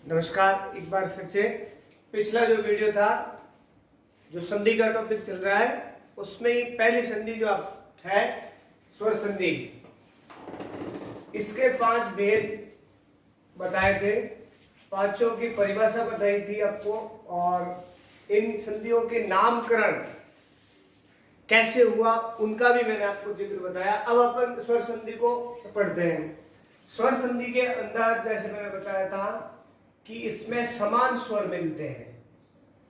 नमस्कार। एक बार फिर से पिछला जो वीडियो था, जो संधि का टॉपिक चल रहा है, उसमें ही पहली संधि जो आप है स्वर संधि, इसके 5 भेद बताए थे, पांचों की परिभाषा बताई थी आपको, और इन संधियों के नामकरण कैसे हुआ उनका भी मैंने आपको जिक्र बताया। अब अपन स्वर संधि को पढ़ते हैं। स्वर संधि के अंदर जैसे मैंने बताया था कि इसमें समान स्वर मिलते हैं।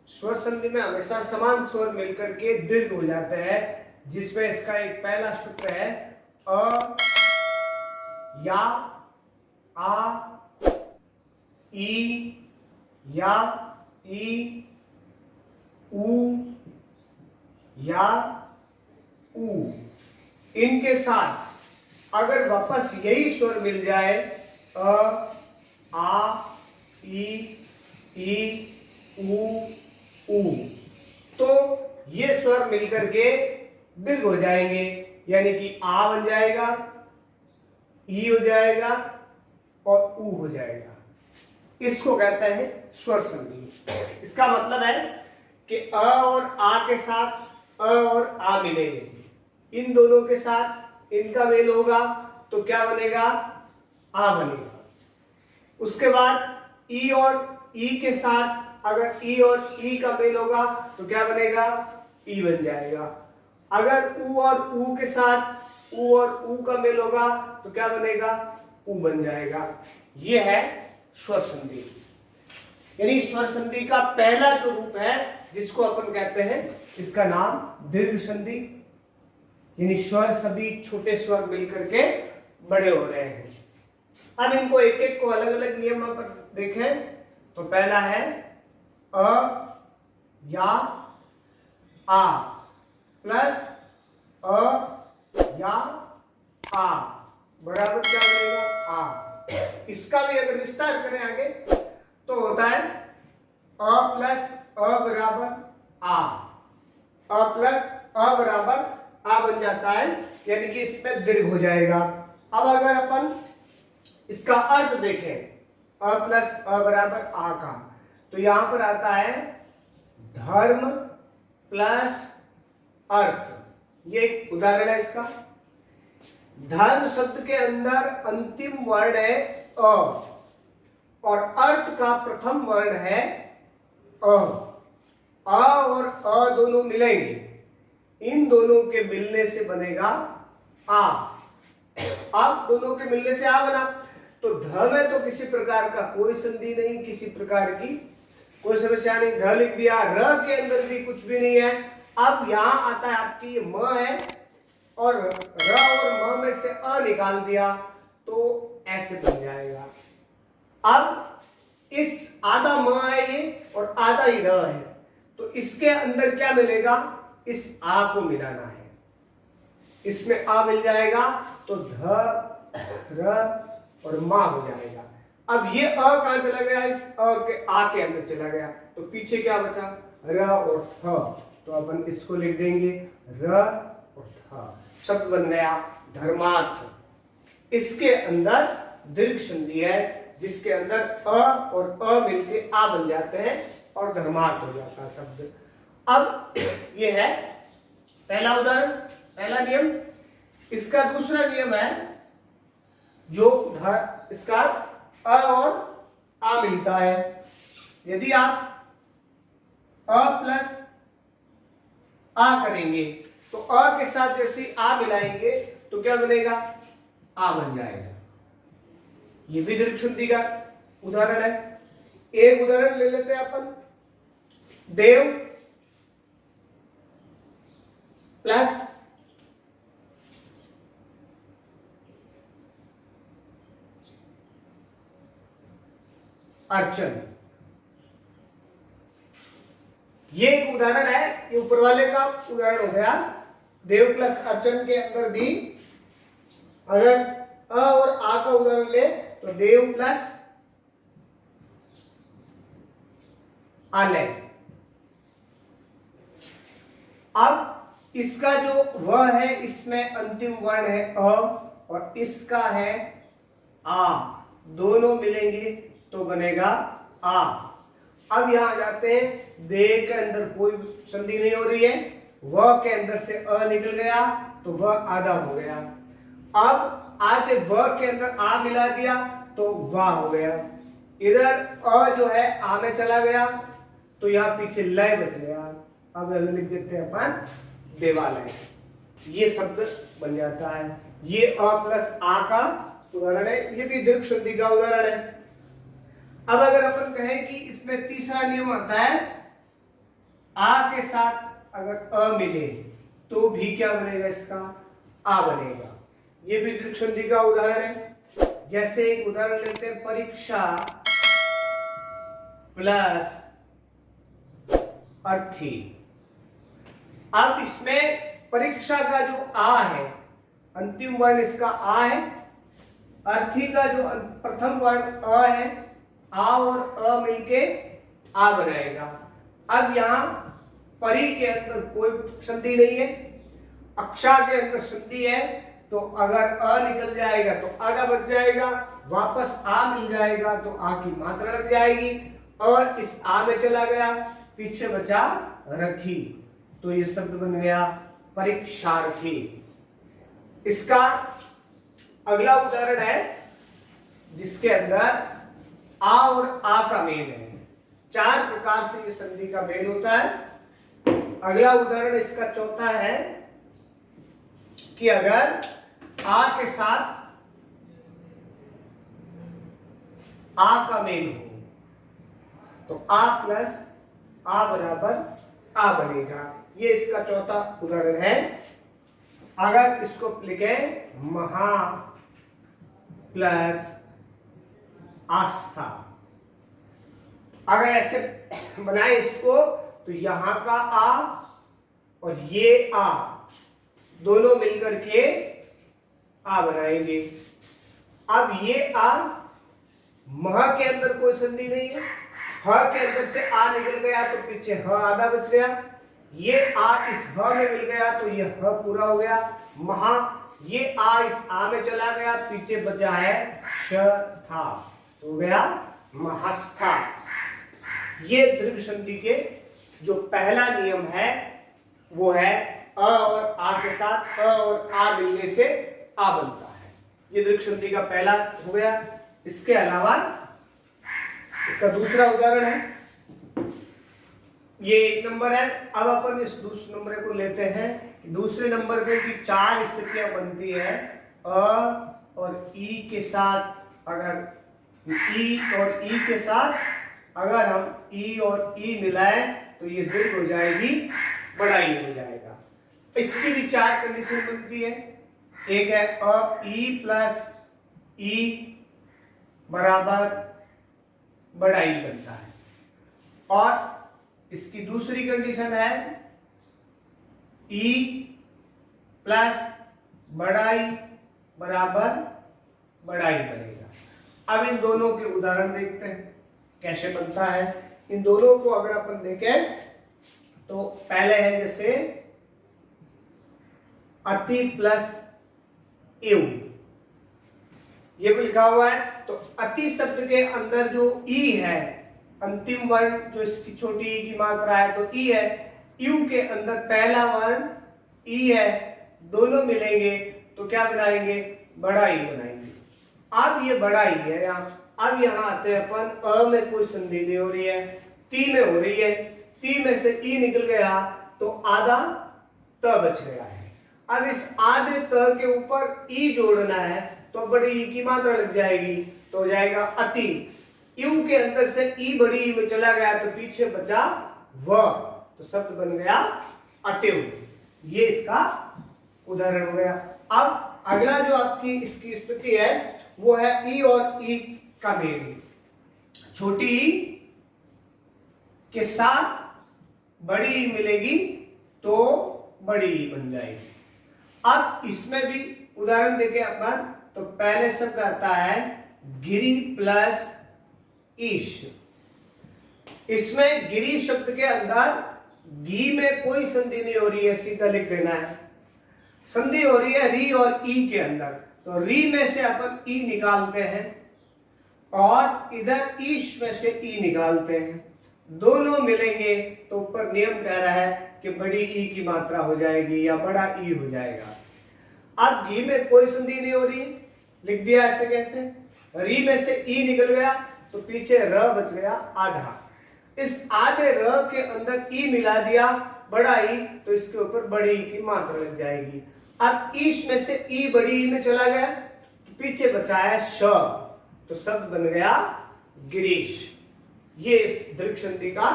स्वर संधि में हमेशा समान स्वर मिलकर के दीर्घ हो जाते हैं, जिसमें इसका एक पहला सूत्र है अ, या, आ, ई, या, ई, ऊ, या, ऊ। इनके साथ अगर वापस यही स्वर मिल जाए अ, आ, ई, ऊ, तो ये स्वर मिलकर के दीर्घ हो जाएंगे, यानी कि आ बन जाएगा, ई हो जाएगा और ऊ हो जाएगा। इसको कहते हैं स्वर संधि। इसका मतलब है कि अ और आ के साथ अ और आ मिलेंगे, इन दोनों के साथ इनका मेल होगा तो क्या बनेगा? आ बनेगा। उसके बाद ई और ई के साथ अगर ई और ई का मेल होगा तो क्या बनेगा? ई बन जाएगा। अगर ऊ और ऊ के साथ ऊ और ऊ का मेल होगा तो क्या बनेगा? ऊ बन जाएगा। यह है स्वर संधि। यानी स्वर संधि का पहला जो रूप है जिसको अपन कहते हैं, इसका नाम दीर्घ संधि। यानी स्वर सभी छोटे स्वर मिलकर के बड़े हो रहे हैं। अब इनको एक एक को अलग अलग नियमों पर देखें तो पहला है अ, या, आ प्लस अ, या, आ बराबर क्या बनेगा? आ। इसका भी अगर विस्तार करें आगे तो होता है अ प्लस अ बराबर आ, अ प्लस अ बराबर आ बन जाता है, यानी कि इसमें दीर्घ हो जाएगा। अब अगर अपन इसका अर्थ देखें अ प्लस अ बराबर आ का, तो यहां पर आता है धर्म प्लस अर्थ। ये एक उदाहरण है इसका। धर्म शब्द के अंदर अंतिम वर्ण है अ और अर्थ का प्रथम वर्ण है अ। अ और अ दोनों मिलेंगे, इन दोनों के मिलने से बनेगा आ। अब दोनों के मिलने से आ बना, तो ध में तो किसी प्रकार का कोई संधि नहीं, किसी प्रकार की कोई समस्या नहीं। ध लिख दिया, र के अंदर भी कुछ भी नहीं है। अब यहां आता है आपकी म है और र और म में से अ निकाल दिया तो ऐसे बन जाएगा। अब इस आधा म है ये और आधा ही र है, तो इसके अंदर क्या मिलेगा? इस आ को मिलाना है। इसमें आ मिल जाएगा तो ध, र और मा हो जाएगा। अब ये अ कहां चला गया? इस अ के आ के अंदर चला गया, तो पीछे क्या बचा? र और थ। तो अपन इसको लिख देंगे र और थ। शब्द बन गया धर्मार्थ। इसके अंदर दीर्घ संधि है, जिसके अंदर अ और अ मिलके आ बन जाते हैं और धर्मार्थ हो जाता है शब्द। अब यह है पहला उदाहरण, पहला नियम। इसका दूसरा नियम है जो इसका अ और आ मिलता है। यदि आप अ प्लस आ करेंगे तो अ के साथ जैसे आ मिलाएंगे तो क्या बनेगा? आ बन जाएगा। ये भी दीर्घ संधि का उदाहरण है। एक उदाहरण ले लेते हैं अपन। देव प्लस अर्चन। ये एक उदाहरण है, ये ऊपर वाले का उदाहरण हो गया। देव प्लस अर्चन के अंदर भी अगर अ और आ का उदाहरण ले तो देव प्लस आलय। अब इसका जो व है, इसमें अंतिम वर्ण है अ और इसका है आ, दोनों मिलेंगे तो बनेगा आ। अब यहां आ जाते हैं, दे के अंदर कोई संधि नहीं हो रही है, व के अंदर से अ निकल गया तो वह आधा हो गया। अब आधे व के अंदर आ मिला दिया तो वाह हो गया। इधर अ जो है आ में चला गया तो यहाँ पीछे लय बच गया। अब लिख देते हैं अपन देवालय, ये शब्द बन जाता है। ये अ प्लस आ का उदाहरण है, ये भी दीर्घ संधि का उदाहरण है। अब अगर अपन कहें कि इसमें तीसरा नियम आता है, आ के साथ अगर अ मिले तो भी क्या बनेगा, इसका आ बनेगा। ये भी दीर्घ संधि का उदाहरण है। जैसे एक उदाहरण लेते हैं, परीक्षा प्लस अर्थी। अब इसमें परीक्षा का जो आ है, अंतिम वर्ण इसका आ है, अर्थी का जो प्रथम वर्ण अ है, आ और अ मिलके आ बनाएगा। अब यहां परी के अंदर कोई संधि नहीं है, अक्षा के अंदर संधि है, तो अगर अ निकल जाएगा तो आधा बच जाएगा, वापस आ मिल जाएगा तो आ की मात्रा लग जाएगी, और इस आ में चला गया, पीछे बचा रथी, तो ये शब्द बन गया परीक्षार्थी। इसका अगला उदाहरण है जिसके अंदर आ और आ का मेल है। 4 प्रकार से ये संधि का मेल होता है। अगला उदाहरण इसका चौथा है कि अगर आ के साथ आ का मेल हो तो आ प्लस आ बराबर आ बनेगा। ये इसका चौथा उदाहरण है। अगर इसको लिखे महा प्लस आस्था, अगर ऐसे बनाए इसको तो यहां का आ और ये आ दोनों मिलकर के आ बनाएंगे। अब ये आ, महा के अंदर कोई संधि नहीं है, ह के अंदर से आ निकल गया तो पीछे ह आधा बच गया, ये आ इस ह में मिल गया तो ये ह पूरा हो गया महा, ये आ इस आ में चला गया, पीछे बचा है श था, तो हो गया महस्था। ये दीर्घ संधि के जो पहला नियम है वो है अ और आ के साथ अ और आ मिलने से आ बनता है। ये दीर्घ संधि का पहला हो गया। इसके अलावा इसका दूसरा उदाहरण है, ये 1 नंबर है। अब अपन इस दूसरे नंबर को लेते हैं। दूसरे नंबर पे भी 4 स्थितियां बनती है। अ और ई के साथ अगर ई और ई के साथ अगर हम ई और ई मिलाएं तो ये दीर्घ हो जाएगी, बड़ाई हो जाएगा। इसकी भी 4 कंडीशन बनती है। एक है अ ई प्लस ई बराबर बड़ाई बनता है, और इसकी दूसरी कंडीशन है ई प्लस बड़ाई बराबर बड़ाई बनेगा। अब इन दोनों के उदाहरण देखते हैं कैसे बनता है। इन दोनों को अगर अपन देखें तो पहले है जैसे अति प्लस एव, ये भी लिखा हुआ है। तो अति शब्द के अंदर जो ई है, अंतिम वर्ण जो इसकी छोटी ई की मात्रा है तो ई है, यू के अंदर पहला वर्ण ई है, दोनों मिलेंगे तो क्या बनाएंगे, बड़ा ई बनाएंगे। अब ये बड़ा ई है यहाँ। अब यहाँ आते हैं अपन, अ में कोई संधि नहीं हो रही है, ती में हो रही है, ती में से ई निकल गया तो आधा त बच गया है। अब इस आधे त के ऊपर ई जोड़ना है तो बड़ी ई की मात्रा लग जाएगी, तो हो जाएगा अति। यू के अंदर से ई बड़ी ई में चला गया तो पीछे बचा व, तो शब्द बन गया अतिव। ये इसका उदाहरण हो गया। अब अगला जो आपकी इसकी स्थिति है वो है ई और ई का मेल। छोटी ई के साथ बड़ी ई मिलेगी तो बड़ी ई बन जाएगी। अब इसमें भी उदाहरण देके अपन, तो पहले शब्द आता है गिरी प्लस ईश। इसमें गिरी शब्द के अंदर गी में कोई संधि नहीं हो रही है, सीधा लिख देना है। संधि हो रही है री और ई के अंदर, तो री में से अपन ई निकालते हैं और इधर ईश में से ई निकालते हैं, दोनों मिलेंगे तो ऊपर नियम कह रहा है कि बड़ी ई की मात्रा हो जाएगी या बड़ा ई हो जाएगा। अब घी में कोई संधि नहीं हो रही, लिख दिया ऐसे कैसे, री में से ई निकल गया तो पीछे र बच गया आधा, इस आधे र के अंदर ई मिला दिया बड़ा ई, तो इसके ऊपर बड़ी ई की मात्रा लग जाएगी। अब ईश में से ई बड़ी ई में चला गया तो पीछे बचा है श, तो शब्द बन गया गिरीश। ये इस दीर्घ संधि का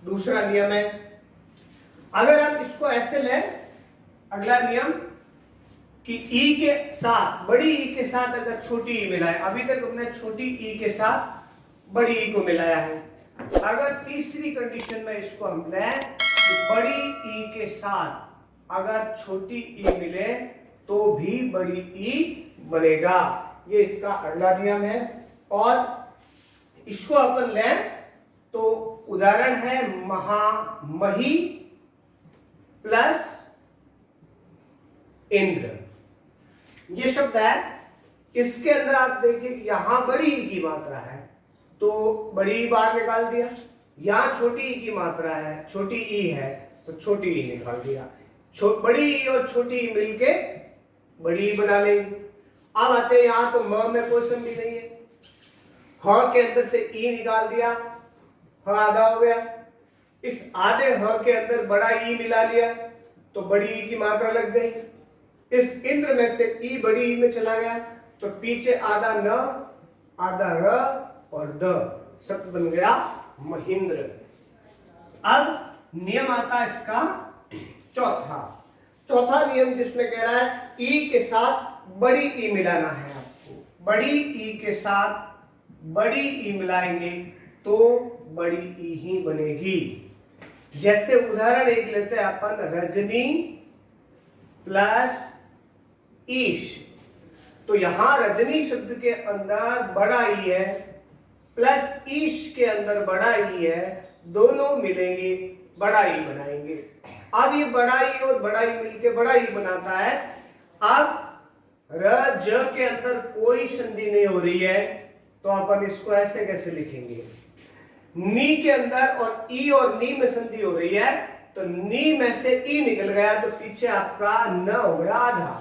दूसरा नियम है। अगर हम इसको ऐसे लें, अगला नियम कि ई के साथ बड़ी ई के साथ अगर छोटी ई मिलाए, अभी तक हमने छोटी ई के साथ बड़ी ई को मिलाया है, अगर तीसरी कंडीशन में इसको हम लें कि बड़ी ई के साथ अगर छोटी ई मिले तो भी बड़ी ई बनेगा, ये इसका अगला नियम है। और इसको अपन लें तो उदाहरण है महामही प्लस इंद्र, ये शब्द है। इसके अंदर आप देखिए यहां बड़ी ई की मात्रा है तो बड़ी ई बाहर निकाल दिया, यहां छोटी ई की मात्रा है, छोटी ई है तो छोटी ई निकाल दिया, बड़ी ई और छोटी ई मिलके बड़ी ई बना लेंगे। अब आते हैं यहां, तो म में कोई संधि नहीं है, ह के अंदर से ई निकाल दिया, ह आधा हो गया, इस आधे ह के अंदर बड़ा ई मिला लिया तो बड़ी ई की मात्रा लग गई, इस इंद्र में से ई बड़ी ई में चला गया तो पीछे आधा न आधा र और द, शब्द बन गया महेंद्र। अब नियम आता है इसका चौथा नियम, जिसमें कह रहा है ई के साथ बड़ी ई मिलाना है आपको, बड़ी ई के साथ बड़ी ई मिलाएंगे तो बड़ी ई ही बनेगी। जैसे उदाहरण एक लेते हैं अपन, रजनी प्लस ईश, तो यहां रजनी शब्द के अंदर बड़ा ई है प्लस ईश के अंदर बड़ा ई है, दोनों मिलेंगे बड़ा ई बनाएंगे। अब ये बड़ा ई और बड़ा ई मिलके बड़ा ई बनाता है। अब र ज के अंदर कोई संधि नहीं हो रही है तो अपन इसको ऐसे कैसे लिखेंगे, नी के अंदर और नी में संधि हो रही है तो नी में से ई निकल गया तो पीछे आपका न हो गया आधा।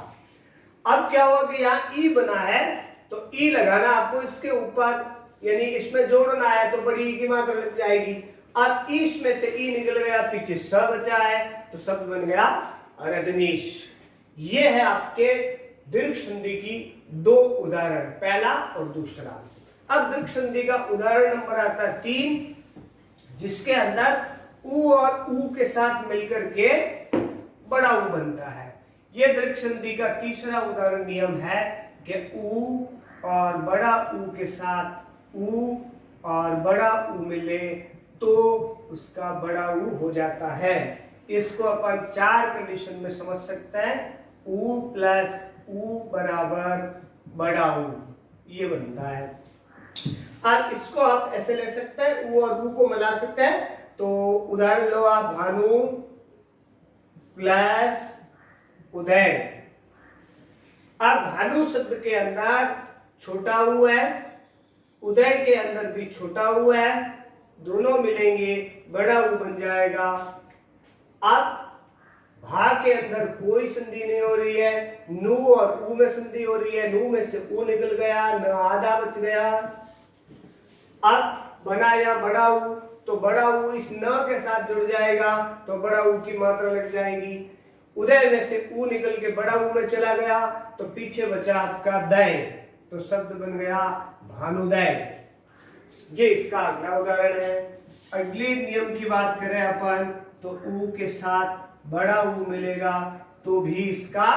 अब क्या हुआ कि यहाँ ई बना है तो ई लगाना आपको इसके ऊपर, यानी इसमें जोड़ना है तो बड़ी ई की मात्रा लग जाएगी। अब ईश में से ई निकल गया, पीछे स बचा है तो शब्द बन गया रजनीश। ये है आपके दीर्घ संधि की दो उदाहरण, पहला और दूसरा। अब दीर्घ संधि का उदाहरण नंबर आता है 3, जिसके अंदर उ और उ के साथ मिलकर के बड़ा उ बनता है। यह दीर्घ संधि का तीसरा उदाहरण नियम है कि उ और बड़ा उ के साथ उ और बड़ा उ मिले तो उसका बड़ा उ हो जाता है। इसको अपन 4 कंडीशन में समझ सकते हैं, उ प्लस उ बराबर बड़ा उ, ये बनता है। अब इसको आप ऐसे ले सकते हैं, उ और उ को मिला सकते हैं। तो उदाहरण लो आप, भानु प्लस उदय। अब भानु शब्द के अंदर छोटा उ है, उदय के अंदर भी छोटा उ है, दोनों मिलेंगे बड़ा उ बन जाएगा। अब भा के अंदर कोई संधि नहीं हो रही है, नू और उ में संधि हो रही है, नू में से उ निकल गया, न आधा बच गया। अब बनाया बड़ा उ तो बड़ा उ इस न के साथ जुड़ जाएगा तो बड़ा उ की मात्रा लग जाएगी। उदय में से उ निकल के बड़ा उ में चला गया तो पीछे बचा आपका दय, तो शब्द बन गया भानुदय। ये इसका अगला उदाहरण है। अगले नियम की बात करें अपन तो उ के साथ बड़ा उ मिलेगा तो भी इसका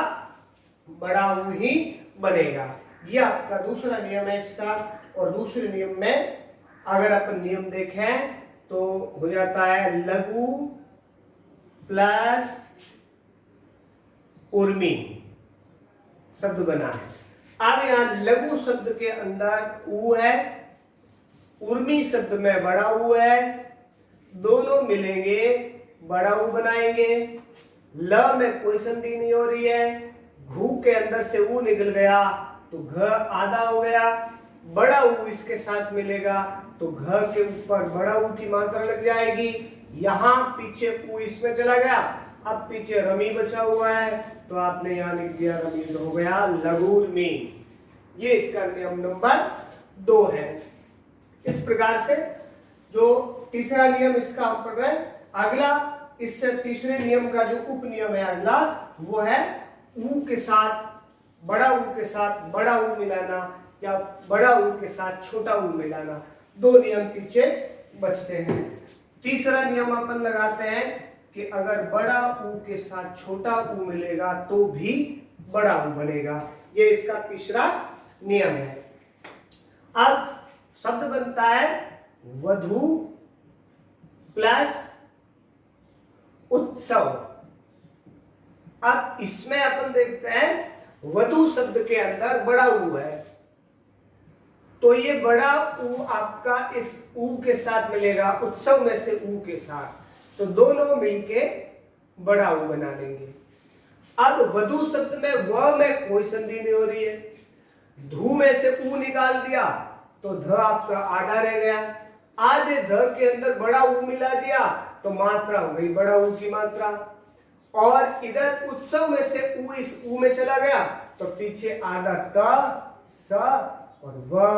बड़ा उ ही बनेगा। ये आपका दूसरा नियम है इसका। और दूसरे नियम में अगर अपन नियम देखें तो हो जाता है लघु प्लस उर्मी, शब्द बना है। अब यहां लघु शब्द के अंदर उ है, उर्मी शब्द में बड़ा उ है, दोनों मिलेंगे बड़ा उ बनाएंगे। ल में कोई संधि नहीं हो रही है, घू के अंदर से उ निकल गया तो घ आधा हो गया। बड़ा ऊ इसके साथ मिलेगा तो घ के ऊपर बड़ा ऊ की मात्रा लग जाएगी। यहां पीछे ऊ इसमें चला गया, अब पीछे रमी बचा हुआ है तो आपने यहां लिख दिया रमी, हो गया लगूर्मी। ये इसका नियम नंबर 2 है। इस प्रकार से जो तीसरा नियम इसका हम पढ़ रहे हैं। अगला इससे तीसरे नियम का जो उप नियम है अगला, वो है ऊ के साथ बड़ा ऊ के साथ बड़ा ऊ मिलाना या बड़ा ऊ के साथ छोटा ऊ मिलाना। 2 नियम पीछे बचते हैं। तीसरा नियम अपन लगाते हैं कि अगर बड़ा ऊ के साथ छोटा ऊ मिलेगा तो भी बड़ा ऊ बनेगा। ये इसका तीसरा नियम है। अब शब्द बनता है वधु प्लस उत्सव। अब इसमें अपन देखते हैं वधु शब्द के अंदर बड़ा ऊ है तो ये बड़ा ऊ आपका इस ऊ के साथ मिलेगा, उत्सव में से ऊ के साथ, तो दोनों मिलके बड़ा ऊ बना लेंगे। अब वधु शब्द में व में कोई संधि नहीं हो रही है, धू में से ऊ निकाल दिया तो ध आपका आधा रह गया, आधे ध के अंदर बड़ा ऊ मिला दिया तो मात्रा हो गई बड़ा ऊ की मात्रा, और इधर उत्सव में से ऊ इस ऊ में चला गया तो पीछे आधा त स और वह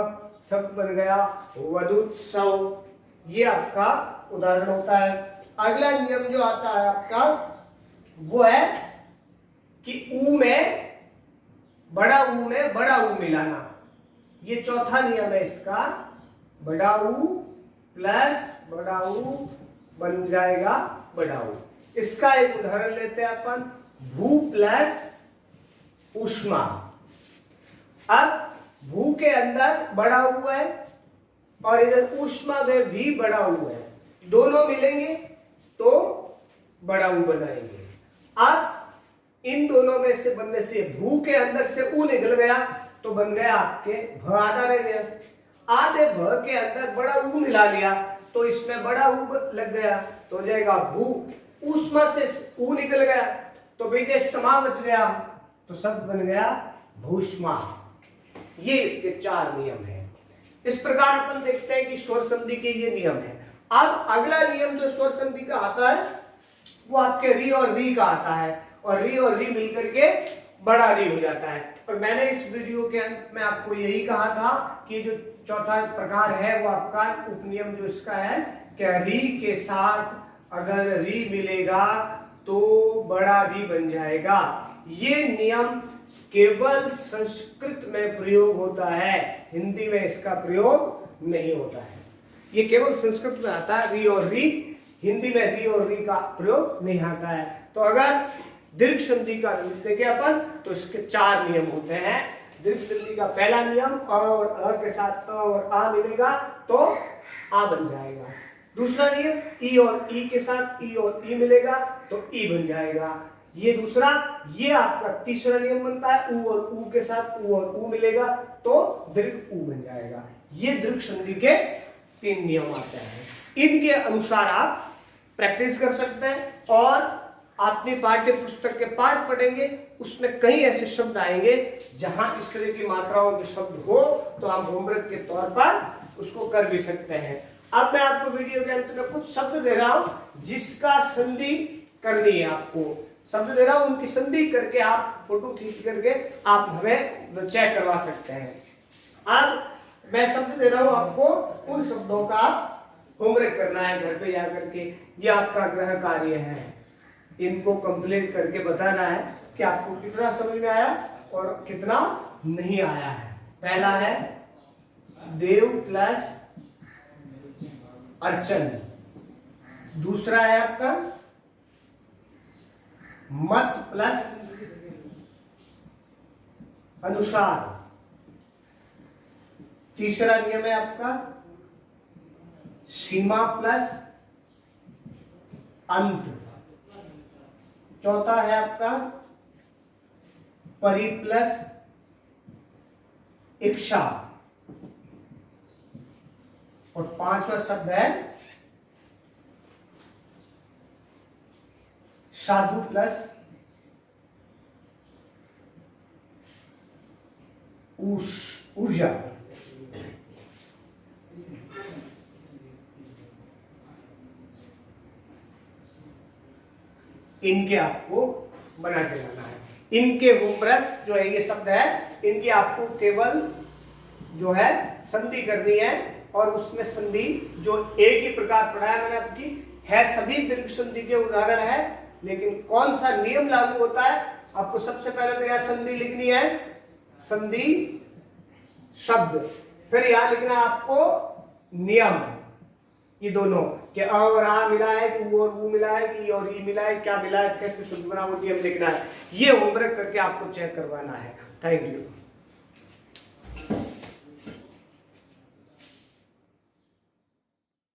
शब्द बन गया वधुत्सव। ये आपका उदाहरण होता है। अगला नियम जो आता है आपका वो है कि ऊ में बड़ा ऊ मिलाना। ये चौथा नियम है इसका, बड़ा ऊ प्लस बड़ा ऊ बन जाएगा बड़ा ऊ। इसका एक उदाहरण लेते हैं अपन, भू प्लस ऊष्मा। अब भू के अंदर बड़ा ऊ है और इधर ऊष्मा में भी बड़ा ऊ है, दोनों मिलेंगे तो बड़ा ऊ बनाएंगे। अब इन दोनों में से बनने से भू के अंदर से ऊ निकल गया तो बन गया आपके भ आधा रह गया, आधे भ के अंदर बड़ा ऊ मिला लिया तो इसमें बड़ा ऊ लग गया तो हो जाएगा भू। ऊष्मा से ऊ निकल गया तो बेटे समा बच गया तो शब्द बन गया भूष्मा। ये इसके 4 नियम हैं। इस प्रकार अपन देखते हैं कि स्वर संधि के ये नियम है। अब अगला नियम जो स्वर संधि का आता है वो आपके री और री का आता है और री मिलकर के बड़ा री हो जाता है। और मैंने इस वीडियो के अंत में आपको यही कहा था कि जो चौथा प्रकार है वो आपका उपनियम जो इसका है कि री के साथ अगर री मिलेगा तो बड़ा री बन जाएगा। ये नियम केवल संस्कृत में प्रयोग होता है, हिंदी में इसका प्रयोग नहीं होता है। ये केवल संस्कृत में आता है री और री, हिंदी में री और री का प्रयोग नहीं आता है। तो अगर दीर्घ संधि का देखें अपन तो इसके 4 नियम होते हैं। दीर्घ संधि का पहला नियम अ और अ के साथ अ और आ मिलेगा तो आ बन जाएगा। दूसरा नियम ई और ई के साथ ई और ई मिलेगा तो ई बन जाएगा। ये दूसरा, ये आपका तीसरा नियम बनता है ऊ और ऊ के साथ ऊ और ऊ मिलेगा तो दीर्घ ऊ बन जाएगा। ये दीर्घ संधि के 3 नियम आते हैं। इनके अनुसार आप प्रैक्टिस कर सकते हैं और अपनी पाठ्य पुस्तक के पाठ पढ़ेंगे उसमें कई ऐसे शब्द आएंगे जहां इस तरह की मात्राओं के शब्द हो तो हम होमवर्क के तौर पर उसको कर भी सकते हैं। अब मैं आपको वीडियो के अंत में कुछ शब्द दे रहा हूं जिसका संधि करनी है। आपको शब्द दे रहा हूं, उनकी संधि करके आप फोटो खींच करके आप हमें चेक करवा सकते हैं। अब मैं शब्द दे रहा हूं आपको, उन शब्दों का होमवर्क करना है घर पे जाकर के। ये आपका गृह कार्य है, इनको कंप्लीट करके बताना है कि आपको कितना समझ में आया और कितना नहीं आया है। पहला है देव प्लस अर्चन, दूसरा है आपका मत प्लस अनुसार, तीसरा नियम है आपका सीमा प्लस अंत, चौथा है आपका परि प्लस इच्छा और 5वां शब्द है साधु प्लस ऊर्जा। इनके आपको बना के लाना है। इनके होमवर्क जो है, ये शब्द है, इनकी आपको केवल जो है संधि करनी है, और उसमें संधि जो एक ही प्रकार पढ़ाया मैंने आपकी है, सभी दीर्घ संधि के उदाहरण है, लेकिन कौन सा नियम लागू होता है आपको सबसे पहले तो यहां संधि लिखनी है, संधि शब्द, फिर यहां लिखना आपको नियम, ये दोनों कि अ और आ मिला है कि उ और ऊ मिला है कि और ई मिला है, क्या मिला है, कैसे शुद्ध बना वो नियम लिखना है। ये होमवर्क करके आपको चेक करवाना है। Thank you.